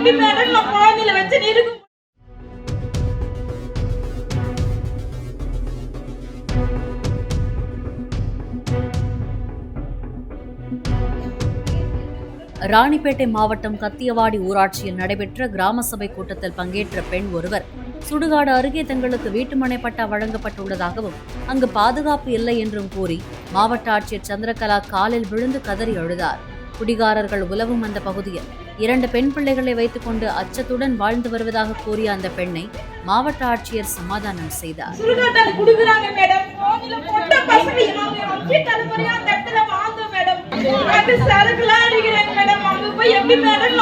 எப்படி மேடம் நான் குழந்தையில வச்சு இருக்கும். ராணிப்பேட்டை மாவட்டம் கத்தியவாடி ஊராட்சியில் நடைபெற்ற கிராம சபை கூட்டத்தில் பங்கேற்ற பெண் ஒருவர் சுடுகாடு அருகே தங்களுக்கு வீட்டுமனை பட்டா வழங்கப்பட்டுள்ளதாகவும் அங்கு பாதுகாப்பு இல்லை என்றும் கூறி மாவட்ட ஆட்சியர் சந்திரகலா காலில் விழுந்து கதறி அழுதார். குடிகாரர்கள் உலவும் அந்த பகுதியில் 2 பெண் பிள்ளைகளை வைத்துக் கொண்டு அச்சத்துடன் வாழ்ந்து வருவதாக கூறிய அந்த பெண்ணை மாவட்ட ஆட்சியர் சமாதானம் செய்தார். எப்படி மேடம்